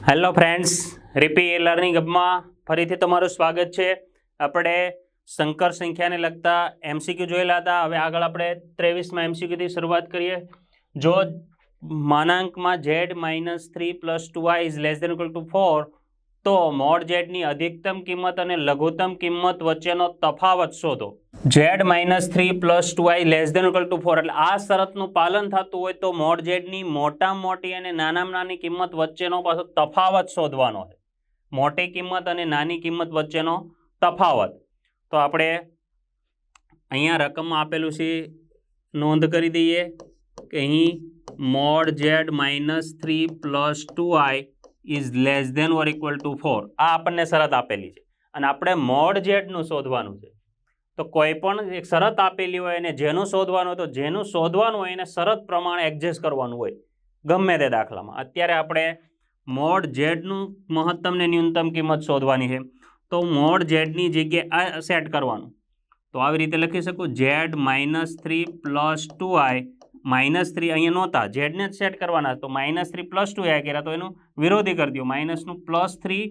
Hello friends, રીપી learning હબમાં ફરીથી તમારું સ્વાગત છે. આપણે સંકર સંખ્યાને લગતા એમસીક્યુ જોયેલા હતા. હવે આગળ આપણે 23માં એમસીક્યુથી શરૂઆત કરીએ. જો માનાંકમાં z-3 + 2i is less than equal to 4 તો મોડ ઝેડની અધિકતમ કિંમત અને લઘુત્તમ કિંમત વચ્ચેનો તફાવત શોધો. z-3 + 2i less than equal to 4 એટલે આ શરતનું પાલન થતું હોય તો મોડ ઝેડની મોટામાં મોટી અને નાનામાં નાની કિંમત વચ્ચેનો પાછો તફાવત શોધવાનો છે. મોટી કિંમત અને નાની કિંમત વચ્ચેનો તફાવત. તો આપણે અહીંયા રકમમાં આપેલું છે, નોંધ કરી દઈએ કે અહીં mod z-3 + 2i is less than or equal to 4 આ આપણને શરત આપેલી છે અને આપણે મોડ ઝેડનું શોધવાનું છે. તો કોઈ પણ એક શરત આપેલી હોય અને જેનું શોધવાનું હોય તો જેનું શોધવાનું હોય એને શરત પ્રમાણે એડજસ્ટ કરવાનું હોય ગમે તે દાખલામાં. અત્યારે આપણે મોડ ઝેડનું મહત્તમ ને ન્યૂનતમ કિંમત શોધવાની છે. તો મોડ ઝેડની જગ્યાએ આ સેટ કરવાનું. તો આવી રીતે લખી શકું z-3 + 2i -3 અહીંયા નહોતા, ઝેડને જ સેટ કરવાના. તો -3 + 2i કર્યા તો એનું વિરોધી કરી દો, માઇનસનું +3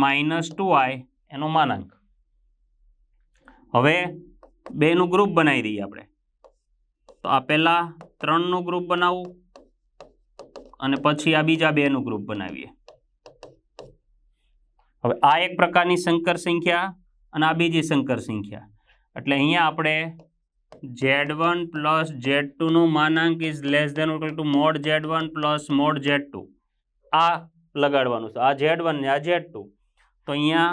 -2i એનો માનાંક. હવે બેનું ગ્રુપ બનાવી દઈએ આપણે. તો આ પહેલાં 3નું ગ્રુપ બનાવવું અને પછી આ બીજા બેનું ગ્રુપ બનાવીએ. હવે આ એક પ્રકારની સંકર સંખ્યા અને આ બીજી સંકર સંખ્યા. એટલે અહીંયા આપણે z1 + z2 નું માનાંક is less than equal to mod z1 + mod z2 આ લગાડવાનું છે. આ z1 ને આ z2. તો અહીંયા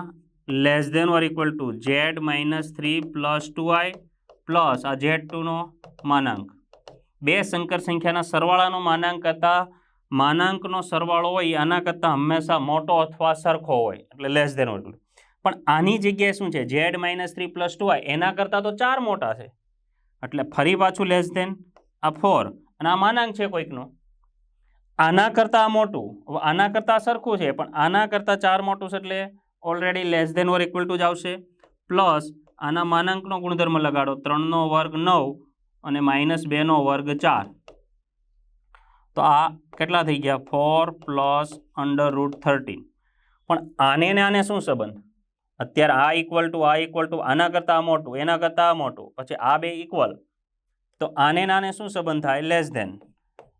less than or equal to z-3 + 2i plus આ z2 નો માનાંક. બે સંકર સંખ્યાના સરવાળાનો માનાંક કરતાં માનાંકનો સરવાળો હોય આના કરતાં હંમેશા મોટો અથવા સરખો હોય એટલે લેસ ધેન ઓર. પણ આની જગ્યાએ શું છે, z-3 + 2i એના કરતાં તો 4 મોટા છે એટલે ફરી પાછું લેસ ધેન આ 4 અને આ માનાંક છે કોઈકનો. આના કરતાં આ મોટું, આના કરતાં સરખું છે પણ આના કરતાં 4 મોટું છે એટલે already less than or equal to જ આવશે. પ્લસ આના માનાંકનો ગુણધર્મ લગાડો, 3નો વર્ગ 9 અને -2 નો વર્ગ 4. તો આ કેટલા થઈ ગયા, 4 + √13. પણ આને ને આને શું સંબંધ? અત્યારે આ ઇક્વલ ટુ આના કરતાં મોટું, એના કરતાં મોટું, પછી આ બે ઇક્વલ. તો આને ને આને શું સંબંધ થાય, લેસ ધેન.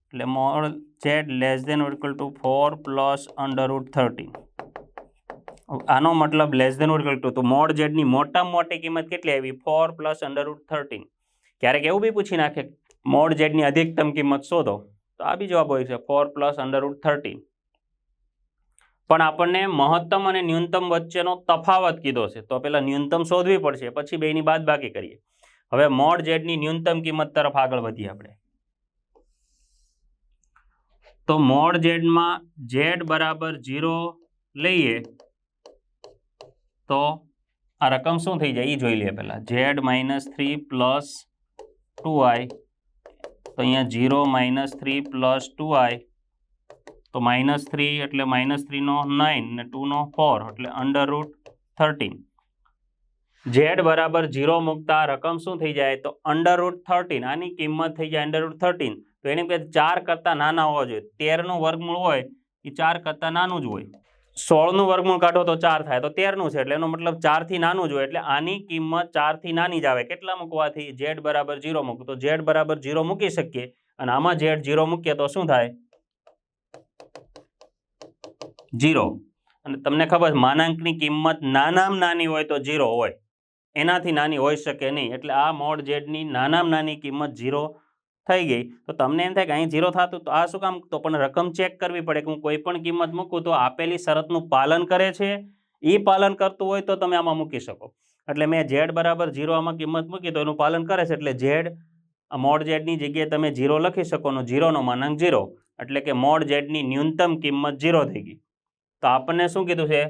એટલે mod z less than or equal to 4 + √13. આનો મતલબ less than or equal to, તો મોડ ઝેડની મોટામાં મોટી કિંમત કેટલી આવી, 4 + √13. ક્યારેક એવું બી પૂછી નાખે મોડ ઝેડની અધિકતમ કિંમત શોધો, તો આ બી જવાબ હોય છે 4 + √13. પણ આપણને મહત્તમ અને ન્યૂનતમ વચ્ચેનો તફાવત કીધો છે તો પહેલાં ન્યૂનતમ શોધવી પડશે, પછી બેની બાદબાકી કરીએ. હવે મોડ ઝેડની ન્યૂનતમ કિંમત તરફ આગળ વધીએ આપણે. તો મોડ ઝેડમાં z = 0 લઈએ તો આ રકમ શું થઈ જાય એ જોઈ લઈએ પહેલાં. z-3 + 2i તો અહીંયા 0 -3 + 2i તો -3 એટલે -3 નો 9 ને 2 નો 4 એટલે √13. z = 0 મૂકતા રકમ શું થઈ જાય, તો √13. આની કિંમત થઈ જાય √13. તો એની કે 4 કરતાં નાના હોવા જોઈએ. 13નું વર્ગમૂળ હોય એ 4 કરતાં નાનું જ હોય. 16નું વર્ગમૂળ કાઢો તો 4 થાય, તો 13નું છે એટલે એનો મતલબ 4 થી નાનું જ હોય. એટલે આની કિંમત 4 થી નાની જ આવે. કેટલા મૂકવાથી, z = 0 મૂકવું તો z = 0 મૂકી શકીએ અને આમાં z 0 મૂકીએ તો શું થાય, 0. અને તમને ખબર માનાંકની કિંમત નાનામાં નાની હોય તો 0 હોય, એનાથી નાની હોઈ શકે નહીં. એટલે આ મોડ ઝેડની નાનામાં નાની કિંમત 0 થઈ ગઈ. તો તમને એમ થાય કે અહીં 0 થતું તો આ શું કામ, તો પણ રકમ ચેક કરવી પડે કે હું કોઈ પણ કિંમત મૂકું તો આપેલી શરતનું પાલન કરે છે. એ પાલન કરતું હોય તો તમે આમાં મૂકી શકો. એટલે મેં z = 0 આમાં કિંમત મૂકી તો એનું પાલન કરે છે એટલે z મોડ ઝેડની જગ્યાએ તમે 0 લખી શકો. 0 નો માનાંક 0 એટલે કે મોડ ઝેડની ન્યૂનતમ કિંમત 0 થઈ ગઈ. તો આપણને શું કીધું છે,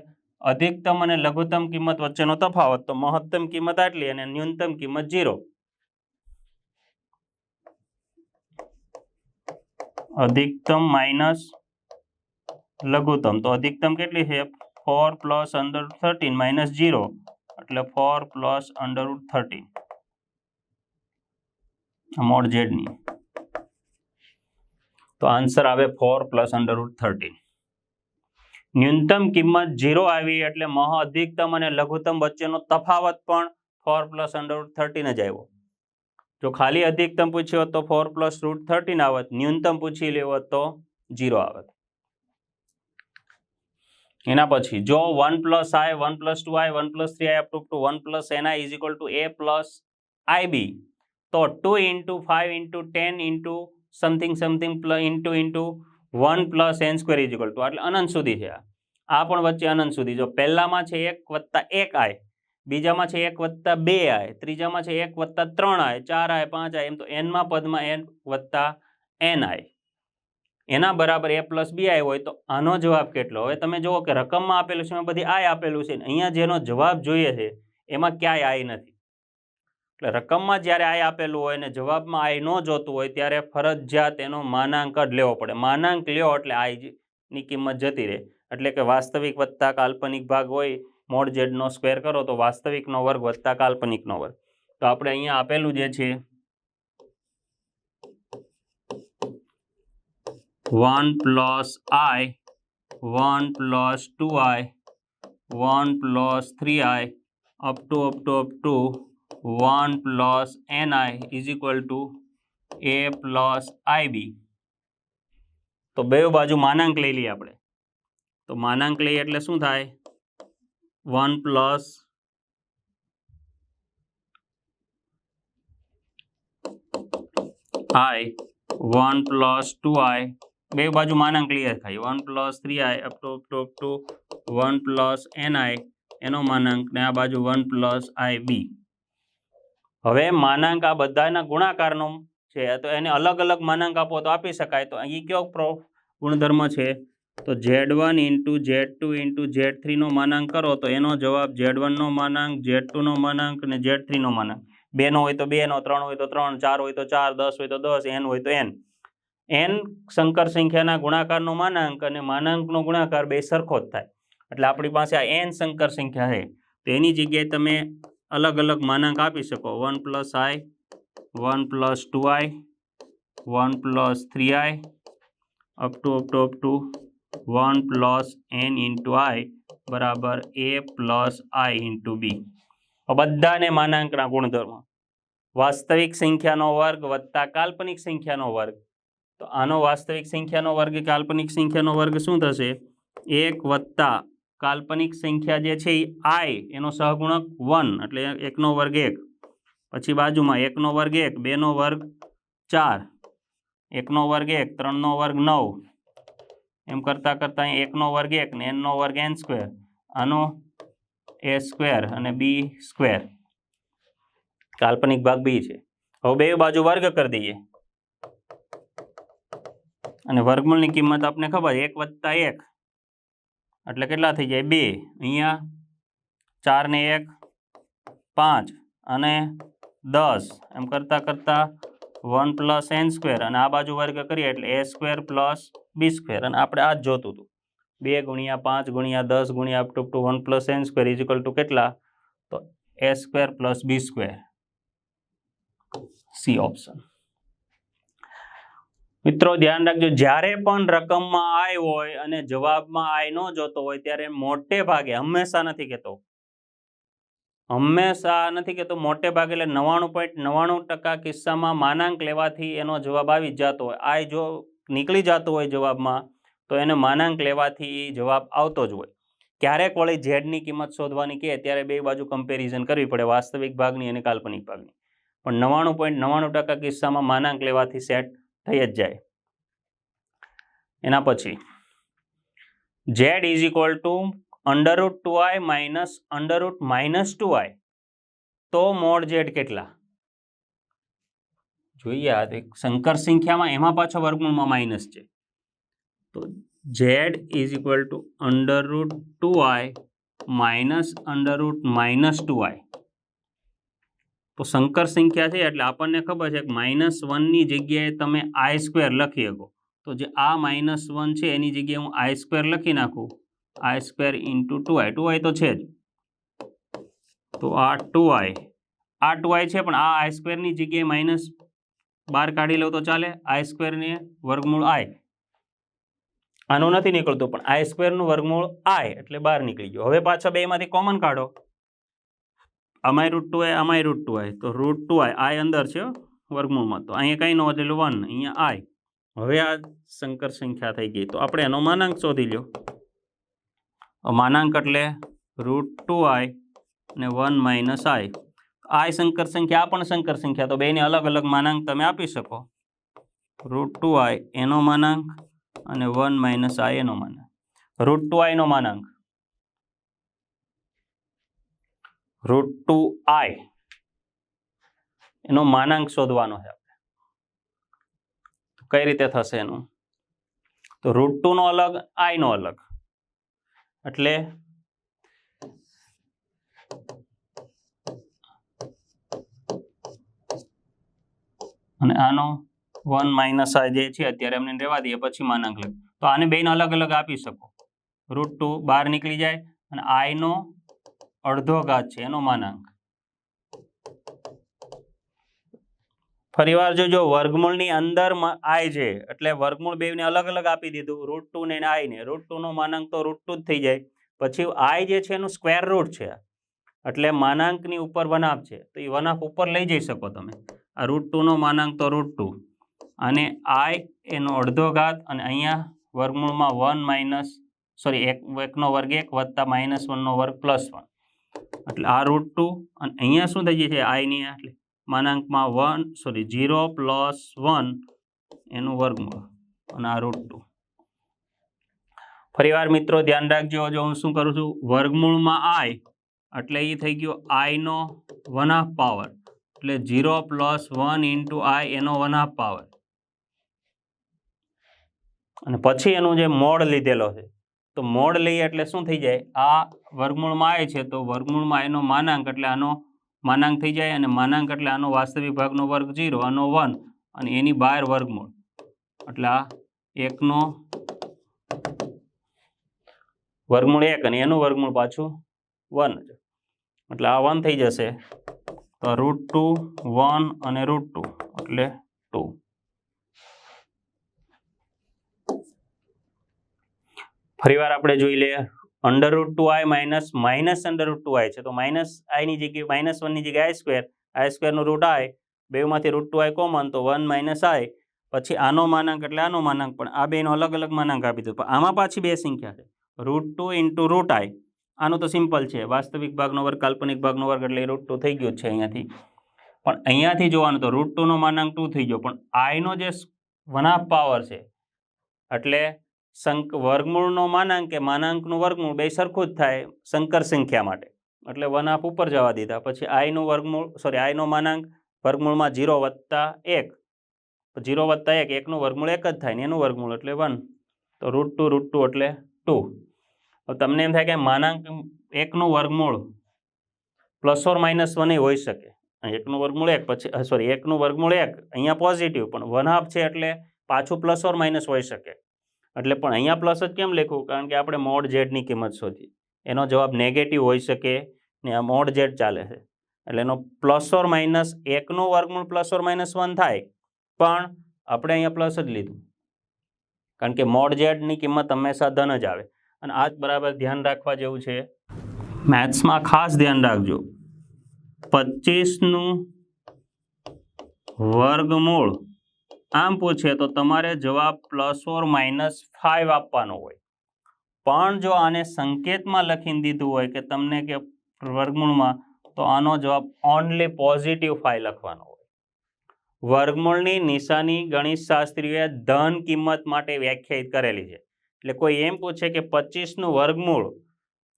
અધિકતમ અને લઘુત્તમ કિંમત વચ્ચેનો તફાવત. તો મહત્તમ કિંમત આટલી અને ન્યૂનતમ કિંમત 0. અધિકતમ માઇનસ લઘુત્તમ. તો અધિકતમ કેટલી છે, 4 + √13 -0 એટલે 4 + √13 મોડ ઝેડની. તો આન્સર આવે 4 + √13. ન્યૂનતમ કિંમત 0 આવી એટલે મહ અધિકતમ અને લઘુત્તમ વચ્ચેનો તફાવત પણ 4 પ્લસ √13 જ આવ્યો. જો ખાલી અધિકતમ પૂછ્યો તો 4 પ્લસ √13 આવત, ન્યૂનતમ પૂછી લેવો તો 0 આવત. એના પછી જો 1 plus i 1 plus 2i 1 plus 3i up to 1 plus ni is equal to a plus ib, તો 2 into 5 into 10 into something something into 1 plus n square is equal to એટલે અનંત સુધી છે. આ પણ વચ્ચે અનંત સુધી. જો પહેલામાં છે 1 વત્તા 1i, બીજામાં છે 1 વત્તા 2i, ત્રીજામાં છે 1 વત્તા 3i, 4i, 5i, એમ તો એનમાં પદમાં n વત્તા ni એના બરાબર a પ્લસ bi હોય તો આનો જવાબ કેટલો? હવે તમે જુઓ કે રકમમાં આપેલું છે એમાં બધી i આપેલું છે, અહીંયા જેનો જવાબ જોઈએ છે એમાં ક્યાંય i નથી. એટલે રકમમાં જ્યારે i આપેલું હોય ને જવાબમાં i ન જોતું હોય ત્યારે ફરજિયાત એનો માનાંક જ લેવો પડે. માનાંક લ્યો એટલે i ની કિંમત જતી રહે. એટલે કે વાસ્તવિક વત્તા કાલ્પનિક ભાગ હોય, મોડ ઝેડનો સ્ક્વેર કરો તો વાસ્તવિકનો વર્ગ વત્તા કાલ્પનિકનો વર્ગ. તો આપણે અહીંયા આપેલું જે છે 1 plus i 1 plus 2i 1 plus 3i up to 1 plus ni is equal to a plus ib. તો બે બાજુ માનાંક લઈ લઈએ આપણે. તો માનાંક લઈએ એટલે શું થાય? 1 પ્લસ i 1 પ્લસ 2i, બે બાજુ માનાંક ક્લિયર થાય. 1 plus 3i up to 1 plus ni એનો માનાંક ને આ બાજુ 1 પ્લસ ib. હવે માનાંક આ બધાના ગુણાકારનો છે તો એને અલગ અલગ માનાંક આપો તો આપી શકાય. તો અહીં કયો ગુણધર્મ છે? તો Z1 into Z2 into Z3 નો માનાંક કરો તો એનો જવાબ Z1 નો માનાંક, Z2 નો માનાંક અને Z3 નો માનાંક. 2 નો હોય તો 2 નો, 3 હોય તો 3, 4 હોય તો 4, 10 હોય તો 10, n હોય તો n. n સંકર સંખ્યાના ગુણાકારનો માનાંક અને માનાંકનો ગુણાકાર બે સરખો જ થાય. એટલે આપણી પાસે આ n સંકર સંખ્યા છે તો એની જગ્યાએ તમે અલગ અલગ માનાંક આપી શકો. 1 plus i 1 plus 2i 1 plus 3i up to 1 plus n into i બરાબર a plus i into b. બધાને માનાંકના ગુણધર્મ. વાસ્તવિક સંખ્યાનો વર્ગ વત્તા કાલ્પનિક સંખ્યાનો વર્ગ. તો આનો વાસ્તવિક સંખ્યાનો વર્ગ કાલ્પનિક સંખ્યાનો વર્ગ શું થશે? 1 વત્તા કાલ્પનિક સંખ્યા જે છે એ i એનો સહગુણક 1 એટલે 1 નો વર્ગ 1, પછી બાજુમાં 1 નો વર્ગ 1, 2 નો વર્ગ 4, 1 નો વર્ગ 1, 3 નો વર્ગ 9, એમ કરતાં કરતાં 1 નો વર્ગ 1 ને n નો વર્ગ n સ્ક્વેર, આનો a સ્ક્વેર અને b સ્ક્વેર. કાલ્પનિક ભાગ b છે. હવે બે બાજુ વર્ગ કરી દઈએ અને વર્ગમૂળની કિંમત આપને ખબર 1 વત્તા 1 એટલે કેટલા થઈ જાય? 2. અહીંયા 4 ને 1 5 અને 10, એમ કરતાં કરતાં 1 પ્લસ n સ્ક્વેર અને આ બાજુ વર્ગ કરીએ એટલે a square plus b square. અને આપણે આ જ જોતું હતું. 2 ગુણ્યા 5 ગુણ્યા 10 ગુણ્યા up to 1 plus n square is equal to કેટલા? તો a square plus b square. C option. મિત્રો ધ્યાન રાખજો, જ્યારે પણ રકમમાં i હોય અને જવાબમાં i ન જોતો હોય ત્યારે મોટે ભાગે, હંમેશા નથી કહેતો, મોટે ભાગે એટલે 99.99% કિસ્સામાં માનાંક લેવાથી એનો જવાબ આવી જ જતો હોય. i જો નીકળી જતો હોય જવાબમાં તો એને માનાંક લેવાથી જવાબ આવતો જ હોય. ક્યારેક વળી ઝેડની કિંમત શોધવાની કહે ત્યારે બે બાજુ કમ્પેરિઝન કરવી પડે, વાસ્તવિક ભાગની અને કાલ્પનિક ભાગની. પણ 99.99% કિસ્સામાં માનાંક લેવાથી સેટ થઈ જ જાય. એના પછી z is equal to √2i minus √-2i, તો મોડ z કેટલા? જોઈએ આ સંકર સંખ્યામાં, એમાં પાછો વર્ગમૂળમાં માઇનસ છે. તો z is equal to √2i minus √-2i. તો સંકર સંખ્યા છે એટલે આપણને ખબર છે કે -1ની જગ્યાએ તમે i સ્ક્વેર લખી શકો. તો જે આ -1 છે એની જગ્યાએ હું i સ્ક્વેર લખી નાખું, i સ્ક્વેર ઇન્ટુ 2i તો છે જ. તો આ 2i છે પણ આ i સ્ક્વેરની જગ્યાએ માઇનસ બહાર કાઢી લો તો ચાલે. i સ્ક્વેરને વર્ગમૂળ i આનું નથી નીકળતું, પણ આઈ સ્ક્વેરનું વર્ગમૂળ આઈ એટલે બહાર નીકળી ગયો. હવે પાછા બેમાંથી કોમન કાઢો. આમાંય √2 આઈ, આમાંય √2 આઈ, તો √2 આઈ અંદર છે વર્ગમૂળમાં, તો અહીંયા કંઈ ન વધેલું 1, અહીંયા આઈ. હવે આ સંકર સંખ્યા થઈ ગઈ. તો આપણે એનો માનાંક શોધી લ્યો. માનાંક એટલે √2 આઈ અને 1 માઇનસ આઈ. આઈ સંકર સંખ્યા, આ પણ સંકર સંખ્યા, તો બેને અલગ અલગ માનાંક તમે આપી શકો. √2 આઈ એનો માનાંક અને 1 માઇનસ આઈ એનો માનાંક. √2 આઈ નો માનાંક, √2 આઈ એનો માનાંક શોધવાનો છે આપણે. કઈ રીતે થશે એનું? તો √2 નો અલગ, આઈ નો અલગ, એટલે અને આનો 1 માઇનસ આ જે છે અત્યારે એમને રહેવા દઈએ, પછી માનાંક લઈએ. તો આને બેને અલગ અલગ આપી શકો. √2 બહાર નીકળી જાય અને આઈ નો અડધો ઘાત છે એનો માનાંક. ફરીવાર જોજો, વર્ગમૂળની અંદર આઈ છે એટલે વર્ગમૂળ બેને અલગ અલગ આપી દીધું, √2 ને આઈ ને. √2 નો માનાંક તો √2 જ થઈ જાય. પછી આઈ જે છે એનું સ્ક્વેર રૂટ છે, એટલે માનાંકની ઉપર વનાપ છે, તો એ વનાપ ઉપર લઈ જઈ શકો તમે. આ √2 નો માનાંક તો √2 અને આઈ એનો અડધો ઘાત, અને અહીંયા વર્ગમૂળમાં 1 માઇનસ એકનો વર્ગ 1 વત્તા -1 નો વર્ગ +1, એટલે આ √2 અને અહીંયા શું થઈ જાય છે આઈની, એટલે માનાંકમાં 0 + 1 એનું વર્ગમૂળ અને આ √2. ફરીવાર મિત્રો ધ્યાન રાખજો, જો હું શું કરું છું, વર્ગમૂળમાં આઈ એટલે એ થઈ ગયો આઈ નો 1/2 પાવર, એટલે 0 + 1 × આઈ એનો 1/2 પાવર, અને પછી એનું જે મોડ લીધેલો છે, તો મોડ લઈએ એટલે શું થઈ જાય, આ વર્ગમૂળમાં આઈ છે તો વર્ગમૂળમાં એનો માનાંક એટલે આનો માનાંક થઈ જાય, અને માનાંક એટલે આનો વાસ્તવિક ભાગનો વર્ગ 0, આનો 1 અને એની બહાર વર્ગમૂળ, એટલે આ 1 નો વર્ગમૂળ 1 અને એનું વર્ગમૂળ પાછું 1, એટલે આ 1 થઈ જશે. તો √2 1 અને √2 એટલે 2. ફરીવાર આપણે જોઈ લઈએ, √2 આઈ માઇનસ √2 આઈ છે, તો માઇનસ આઈની જગ્યાએ -1 ની જગ્યાએ આઈ સ્ક્વેરનું √ આઈ, બેમાંથી √2 આઈ કોમન, તો 1 માઇનસ આઈ. પછી આનો માનાંક એટલે આનો માનાંક, પણ આ બેનો અલગ અલગ માનાંક આપી દીધું. પણ આમાં પાછી બે સંખ્યા છે, √2 × √i. આનું તો સિમ્પલ છે, વાસ્તવિક ભાગનો વર્ગ કાલ્પનિક ભાગનો વર્ગ, એટલે √2 થઈ ગયું છે અહીંયાથી. પણ અહીંયાથી જોવાનું તો √2 નો માનાંક 2 થઈ ગયો, પણ આઈનો જે 1/2 પાવર છે, એટલે વર્ગમૂળનો માનાંક કે માનાંકનું વર્ગમૂળ બે સરખું જ થાય સંકર સંખ્યા માટે, એટલે 1/2 ઉપર જવા દીધા. પછી આઈનું વર્ગમૂળ આઈનો માનાંક વર્ગમૂળમાં 0 + 1, 0 + 1 એકનું વર્ગમૂળ 1 જ થાય ને એનું વર્ગમૂળ એટલે 1, તો √2 એટલે 2. તમને એમ થાય કે માનાંક 1નું વર્ગમૂળ +or -1 હોઈ શકે, 1નું વર્ગમૂળ 1 પછી 1નું વર્ગમૂળ 1 અહીંયા પોઝિટિવ, પણ 1/2 છે એટલે પાછું +or - હોઈ શકે. એટલે પણ અહીંયા પ્લસ જ કેમ લખ્યું, કારણ કે આપણે મોડ ઝેડની કિંમત શોધી, એનો જવાબ નેગેટિવ હોઈ શકે ને આ મોડ ઝેડ ચાલે છે, એટલે એનો +or - 1નું વર્ગમૂળ +or - 1 થાય, પણ આપણે અહીંયા પ્લસ જ લીધું, કારણ કે મોડ ઝેડની કિંમત હંમેશા ધન જ આવે. અને આ જ બરાબર ધ્યાન રાખવા જેવું છે, મેથ્સમાં ખાસ ધ્યાન રાખજો, 25નું વર્ગમૂળ આમ પૂછે તો તમારે જવાબ +or - આપવાનો હોય, પણ જો આને સંકેતમાં લખીને દીધું હોય કે તમને કે વર્ગમૂળમાં, તો આનો જવાબ ઓનલી +5 લખવાનો હોય. વર્ગમૂળની નિશાની ગણિતશાસ્ત્રીઓએ ધન કિંમત માટે વ્યાખ્યાયિત કરેલી છે. એટલે કોઈ એમ પૂછે કે 25નું વર્ગમૂળ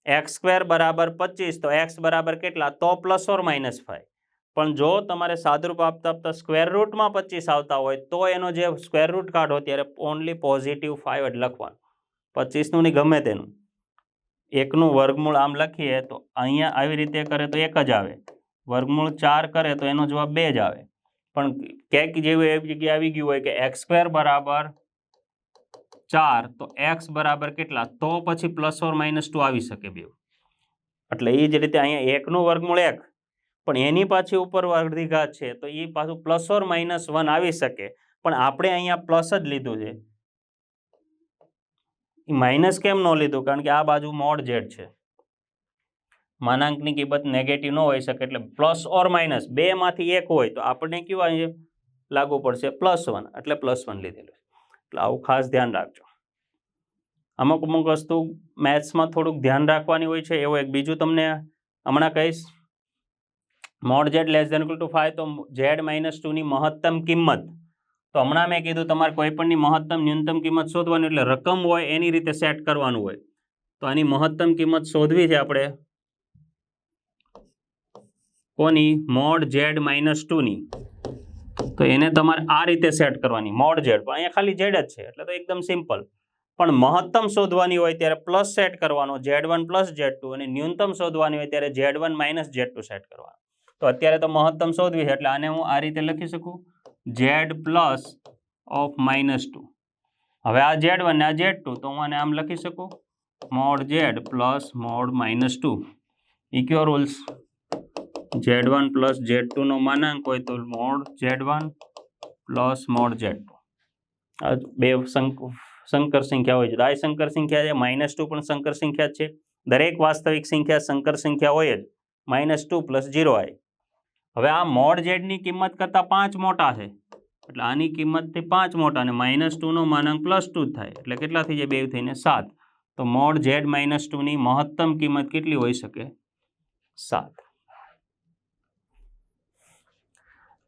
x² = 25, તો x બરાબર કેટલા, તો +or - 5. પણ જો તમારે સાદુરૂપ આપતા સ્ક્વેર રૂટમાં 25 આવતા હોય તો એનો જે સ્ક્વેર રૂટ કાઢો ત્યારે ઓનલી +5 જ લખવાનું, 25નું નહીં ગમે તેનું. 1નું વર્ગમૂળ આમ લખીએ તો અહીંયા આવી રીતે કરે તો 1 જ આવે, વર્ગમૂળ 4 કરે તો એનો જવાબ 2 જ આવે. પણ ક્યાંક જેવું એવી જગ્યાએ આવી ગયું હોય કે x² = 4, તો x બરાબર કેટલા, તો પછી +or - આવી શકે બે. એટલે એ જ રીતે અહીંયા 1નું વર્ગમૂળ 1, પણ એની પાછી ઉપર અડધી ઘાત છે, તો એ પાછું +or - 1 આવી શકે, પણ આપણે અહીંયા પ્લસ જ લીધું છે, એ માઇનસ કેમ ન લીધું? કારણ કે આ બાજુ મોડ ઝેડ છે, માનાંકની કિંમત નેગેટિવ ન હોઈ શકે, એટલે પ્લસ ઓર માઇનસ બેમાંથી એક હોય તો આપણને કયું અહીં લાગુ પડશે? +1, એટલે +1 લીધેલું. એટલે આવું ખાસ ધ્યાન રાખજો. અમુક વસ્તુ મેથ્સમાં થોડુંક ધ્યાન રાખવાની હોય છે. એવું એક બીજું તમને હમણાં કહીશ. Mod z less than equal to 5, તો z-2 ની મહત્તમ કિંમત, તો હમણાં મેં કીધું તમારે કોઈ પણની મહત્તમ ન્યૂનતમ કિંમત શોધવાની, એટલે રકમ હોય એની રીતે સેટ કરવાનું હોય. તો આની મહત્તમ કિંમત શોધવી છે આપણે કોની? મોડ z-2 ની. તો એને તમારે આ રીતે સેટ કરવાની, મોડ ઝેડ, પણ અહીંયા ખાલી ઝેડ જ છે એટલે તો એકદમ સિમ્પલ. પણ મહત્તમ શોધવાની હોય ત્યારે પ્લસ સેટ કરવાનો, z1 + z2, અને ન્યૂનતમ શોધવાની હોય ત્યારે z1 - z2 સેટ કરવાનો. તો અત્યારે તો મહત્તમ શોધવી છે એટલે આને હું આ રીતે લખી શકું, z +(-2). હવે આ z1 ને આ z2, તો હું આને આમ લખી શકું, મોડ z + મોડ -2. ઇક્યો રૂલ્સ. z1 + z2 નો માનાંક હોય તો મોડ z1 + મોડ z2. આ બે સંકર સંખ્યા હોય છે. તો આ સંકર સંખ્યા છે, -2 પણ સંકર સંખ્યા છે. દરેક વાસ્તવિક સંખ્યા સંકર સંખ્યા હોય જ, -2 + 0i. હવે આ મોડ ઝેડની કિંમત કરતાં 5 મોટા છે, એટલે આની કિંમતથી 5 મોટા, અને -2 નો માનાંક +2 થાય, એટલે કેટલા થઈ જાય? 2 થઈને 7. તો મોડ z-2 ની મહત્તમ કિંમત કેટલી હોઈ શકે? 7.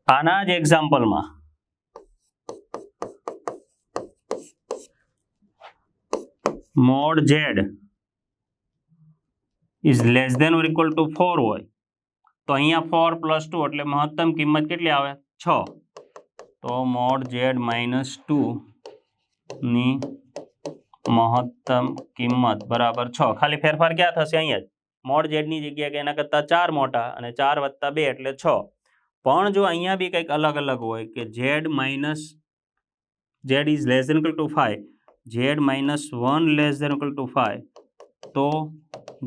આના જ એક્ઝામ્પલમાં mod z is less than or equal to 4 હોય તો અહીંયા 4 + 2 એટલે મહત્તમ કિંમત કેટલી આવે? 6. તો મોડ z-2 ની મહત્તમ કિંમત બરાબર 6. ખાલી ફેરફાર ક્યાં થશે? અહીંયા જ. મોડ ઝેડની જગ્યાએ એના કરતાં 4 મોટા, અને 4 + 2 એટલે 6. પણ જો અહીંયા બી કંઈક અલગ અલગ હોય કે z is less than equal to 5, z-1 less than equal to 5, તો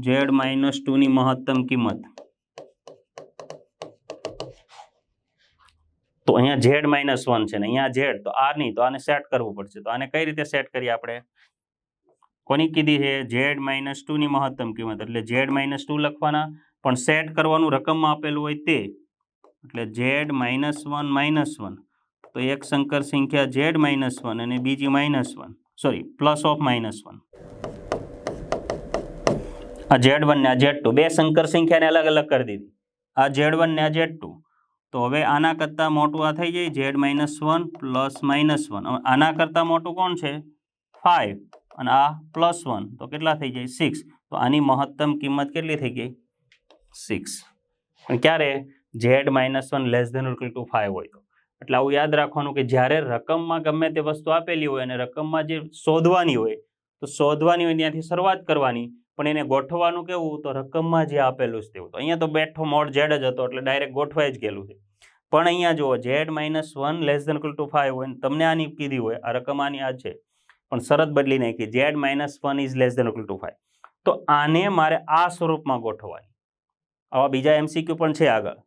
z-2 ની મહત્તમ કિંમત, તો અહીંયા z-1 છે ને અહીંયા z, તો આ નહીં, તો આને સેટ કરવું પડશે. તો આને કઈ રીતે સેટ કરીએ આપણે? કોની કીધી છે? z-2 ની મહત્તમ કિંમત, એટલે z-2 લખવાના, પણ સેટ કરવાનું રકમમાં આપેલું હોય તે, એટલે z-1 તો એક સંકર સંખ્યા z-1 અને બીજી -1, સોરી +(-1). આ z1 ને આ z2, બે સંકર સંખ્યાને અલગ અલગ કરી દીધી. આ z1 ને આ z2, તો હવે આના કરતાં મોટું આ થઈ જાય z-1 +-1. આના કરતાં મોટું કોણ છે? 5, અને આ +1, તો કેટલા થઈ જાય? 6. તો આની મહત્તમ કિંમત કેટલી થઈ ગઈ? 6. પણ ક્યારે? z-1 less than or equal to 5 હોય તો. એટલે આવું યાદ રાખવાનું કે જ્યારે રકમમાં ગમે તે વસ્તુ આપેલી હોય અને રકમમાં જે શોધવાની હોય, તો શોધવાની હોય ત્યાંથી શરૂઆત કરવાની, પણ એને ગોઠવવાનું કેવું? તો રકમમાં જે આપેલું છે તેવું. તો અહીંયા તો બેઠો મોડ z જ હતો એટલે ડાયરેક્ટ ગોઠવાઈ જ ગયેલું છે. પણ અહીંયા જુઓ, z-1 less than equal to 5 હોય, તમને આની કીધી હોય, આ રકમ આની આ છે, પણ શરત બદલી નાખી, z-1 is less than equal to 5. તો આને મારે આ સ્વરૂપમાં ગોઠવવાની. આવા બીજા MCQ પણ છે આગળ.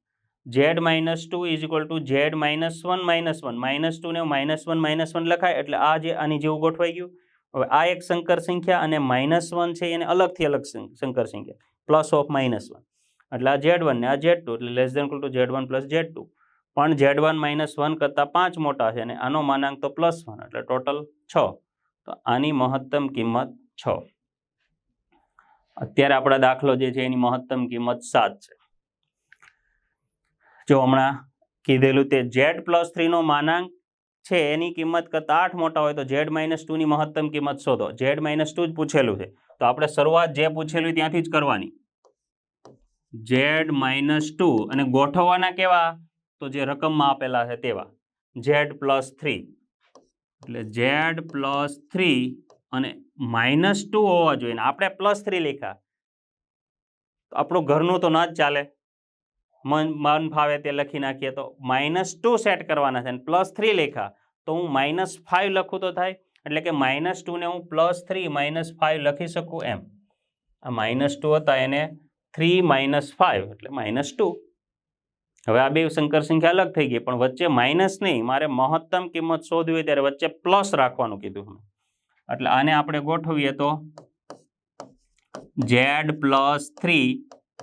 z-2 is equal to z-1 - 1, -2 ને -1 લખાય, એટલે આ જે આની જેવું ગોઠવાઈ ગયું. હવે આ એક સંકર સંખ્યા અને -1 છે, એને અલગથી અલગ સંકર સંખ્યા, +(-1), એટલે આ z1 ને આ z2, એટલે less than equal two z1 + z2. પણ z1 - 1 કરતાં 5 મોટા છે, અને આનો માનાંક તો +1, એટલે ટોટલ 6. તો આની મહત્તમ કિંમત 6. અત્યારે આપણા દાખલો જે છે એની મહત્તમ કિંમત 7 છે. જો હમણાં કીધેલું તે z+3 નો માનાંક છે એની કિંમત કરતાં 8 મોટા હોય તો z-2 ની મહત્તમ કિંમત શોધો. z-2 જ પૂછેલું છે, તો આપણે શરૂઆત જે પૂછેલું ત્યાંથી જ કરવાની. z-2 અને ગોઠવવાના કેવા? તો જે રકમમાં આપેલા છે તેવા, z+3, એટલે z+3 અને -2 હોવા જોઈએ. આપણે +3 લખ્યા તો આપણું ઘરનું તો ના જ ચાલે, મન ફાવે તે લખી નાખીએ. તો -2 સેટ કરવાના છે, અને +3 લખ્યા તો હું -5 લખું તો થાય, એટલે કે -2 ને હું +3 - 5 લખી શકું એમ. આ -2 હતા એને 3 - 5 એટલે -2. હવે આ બે સંકર સંખ્યા અલગ થઈ ગઈ, પણ વચ્ચે માઇનસ નહીં, મારે મહત્તમ કિંમત શોધવી હોય ત્યારે વચ્ચે પ્લસ રાખવાનું કીધું. એટલે આને આપણે ગોઠવીએ તો z+3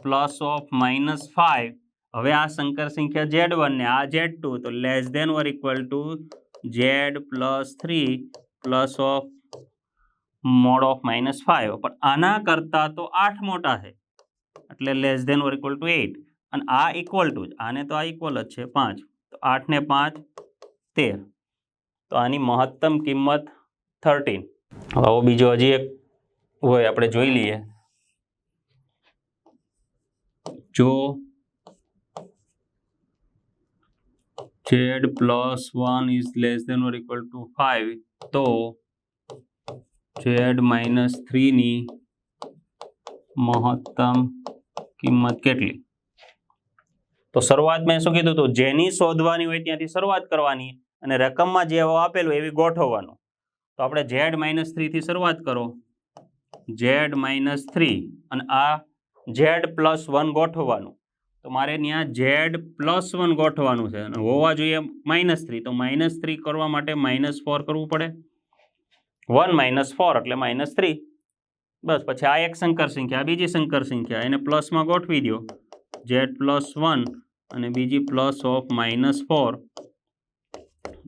+(-5). હવે આ સંકર સંખ્યા z1 ને આ z2 તો less than or equal to z+3 +(-5). પણ આના કરતાં તો 8 મોટા છે એટલે less than or equal to 8 અને આ ઇક્વલ ટુ આને તો આ ઇક્વલ જ છે 5 તો 8 ને 5 13 તો આની મહત્તમ કિંમત 13. હવે બીજો હજી એક હોય આપણે જોઈ લઈએ. જો z+1 is less than or equal to 5 તો z-3 ની મહત્તમ કિંમત કેટલી? તો શરૂઆતમાં શું કીધું હતું? જેની શોધવાની હોય ત્યાંથી શરૂઆત કરવાની અને રકમમાં જે આપેલું એવી ગોઠવવાનું. તો આપણે z-3 થી શરૂઆત કરો, z-3 અને આ z+1 ગોઠવવાનું. તો મારે ત્યાં z+1 ગોઠવવાનું છે અને હોવા જોઈએ -3 તો -3 કરવા માટે -4 કરવું પડે. 1 - 4 એટલે -3. બસ પછી આ એક સંકર સંખ્યા, આ બીજી સંકર સંખ્યા, એને પ્લસમાં ગોઠવી દો z+1 અને બીજી +(-4).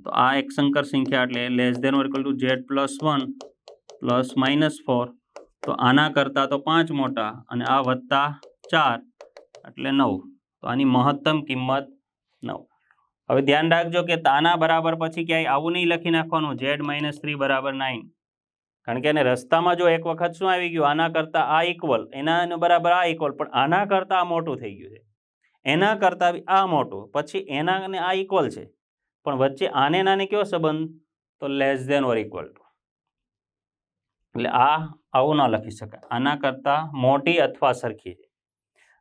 તો આ એક સંકર સંખ્યા એટલે less than or equal to z+1 +(-4). તો આના કરતાં તો 5 મોટા અને આ વત્તા 4 એટલે 9. તો આની મહત્તમ કિંમત 9. હવે ધ્યાન રાખજો કે આના બરાબર પછી ક્યાંય આવું નહીં લખી નાખવાનું z-3 = 9, કારણ કે એને રસ્તામાં જો એક વખત શું આવી ગયું, આના કરતાં આ ઇક્વલ, એના બરાબર આ ઇક્વલ, પણ આના કરતાં આ મોટું થઈ ગયું છે, એના કરતાં આ મોટું, પછી એના અને આ ઇક્વલ છે, પણ વચ્ચે આને નાને કયો સંબંધ? તો less than or equal to. એટલે આ આવું ના લખી શકાય, આના કરતાં મોટી અથવા સરખી છે.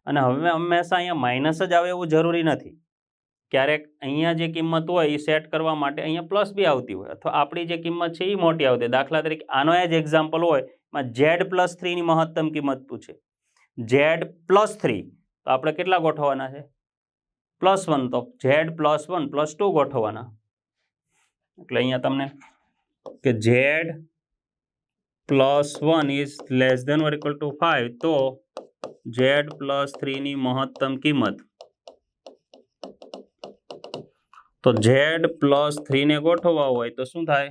અને હવે હંમેશા અહીંયા માઇનસ જ આવે એવું જરૂરી નથી. ક્યારેક અહીંયા જે કિંમત હોય એ સેટ કરવા માટે અહીંયા પ્લસ બી આવતી હોય, અથવા આપણી જે કિંમત છે એ મોટી આવતી હોય. દાખલા તરીકે આનો જ એક્ઝામ્પલ હોય, એમાં z+3 ની મહત્તમ કિંમત પૂછે, z+3 તો આપણે કેટલા ગોઠવવાના છે? +1. તો z+1 +2 ગોઠવવાના. એટલે અહીંયા તમને કે z+1 is less than or equal to 5 તો z+3 ની મહત્તમ કિંમત, તો z+3 ને ગોઠવવા હોય તો શું થાય?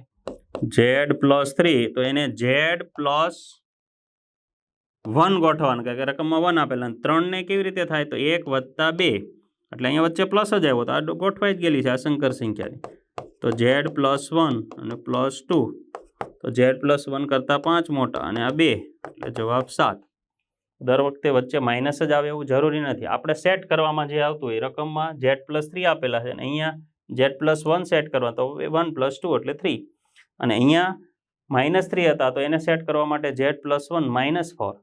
z+3 તો એને z+1 ગોઠવવાનું, કારણ કે રકમમાં 1 આપેલા, 3 ને કેવી રીતે થાય? તો 1 + 2, એટલે અહીંયા વચ્ચે પ્લસ જ આવ્યો, તો આ ગોઠવાઈ જ ગયેલી છે આ સંકર સંખ્યાની. તો z+1 અને +2 તો z+1 કરતાં 5 મોટા અને આ 2 એટલે જવાબ 7. દર વખતે વચ્ચે માઇનસ જ આવે એવું જરૂરી નથી. આપણે સેટ કરવામાં જે આવતું હોય રકમમાં z+3 આપેલા છે અને અહીંયા z+1 સેટ કરવા તો 1 + 2 એટલે 3, અને અહીંયા -3 હતા તો એને સેટ કરવા માટે z+1 -4.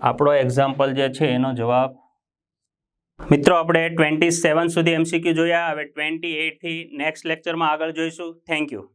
આપણો એક્ઝામ્પલ જે છે એનો જવાબ. મિત્રો આપણે 27 સુધી MCQ જોયા, હવે 28 થી નેક્સ્ટ લેક્ચરમાં આગળ જોઈશું. Thank you.